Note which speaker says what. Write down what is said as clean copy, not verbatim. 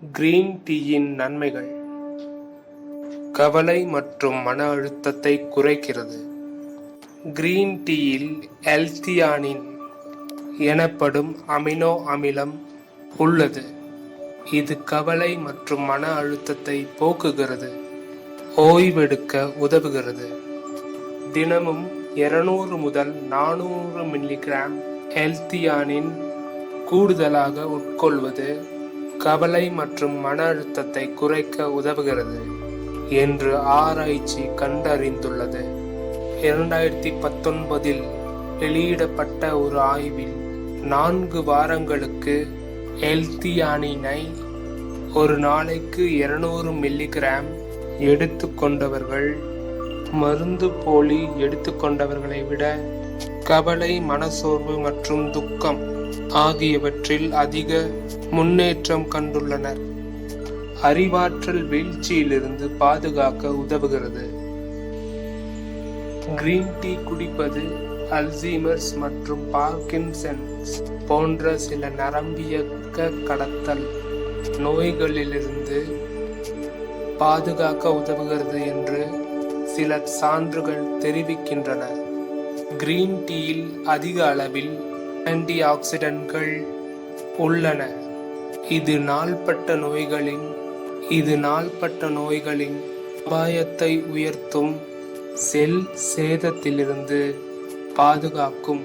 Speaker 1: Green டீயின் நன்மைகள். கவலை மற்றும் மன அழுத்தத்தை குறைக்கிறது. கிரீன் டீயில் எல்தியானின் எனப்படும் அமினோ அமிலம் உள்ளது. இது கவலை மற்றும் மன அழுத்தத்தை போக்குகிறது, ஓய்வெடுக்க உதவுகிறது. தினமும் 200 முதல் 400 மில்லிகிராம் எல்தியானின் கூடுதலாக உட்கொள்வது கவலை மற்றும் மன அழுத்தத்தை குறைக்க உதவுகிறது என்று ஆராய்ச்சி கண்டறிந்துள்ளது. 2019 வெளியிடப்பட்ட ஒரு ஆய்வில் 4 வாரங்களுக்கு எல்தியானினை ஒரு நாளைக்கு 200 மில்லிகிராம் எடுத்துக்கொண்டவர்கள் மருந்து போலி எடுத்துக்கொண்டவர்களை விட கவலை, மனசோர்வு மற்றும் துக்கம் ஆகியவற்றில் அதிக முன்னேற்றம் கண்டுள்ளனர். அறிவாற்றல் வீழ்ச்சியிலிருந்து பாதுகாக்க உதவுகிறது. கிரீன் டீ குடிப்பது அல்சீமர்ஸ் மற்றும் பார்க்கின்சன்ஸ் போன்ற சில நரம்பியக்க கடத்தல் நோய்களிலிருந்து பாதுகாக்க உதவுகிறது என்று சில சான்றுகள் தெரிவிக்கின்றன. கிரீன் டீயில் அதிக அளவில் ஆன்டி ஆக்சிடென்ட்கள் உள்ளன. இது நாள்பட்ட நோய்களின் அபாயத்தை உயர்த்தும், செல் சேதத்திலிருந்து பாதுகாக்கும்.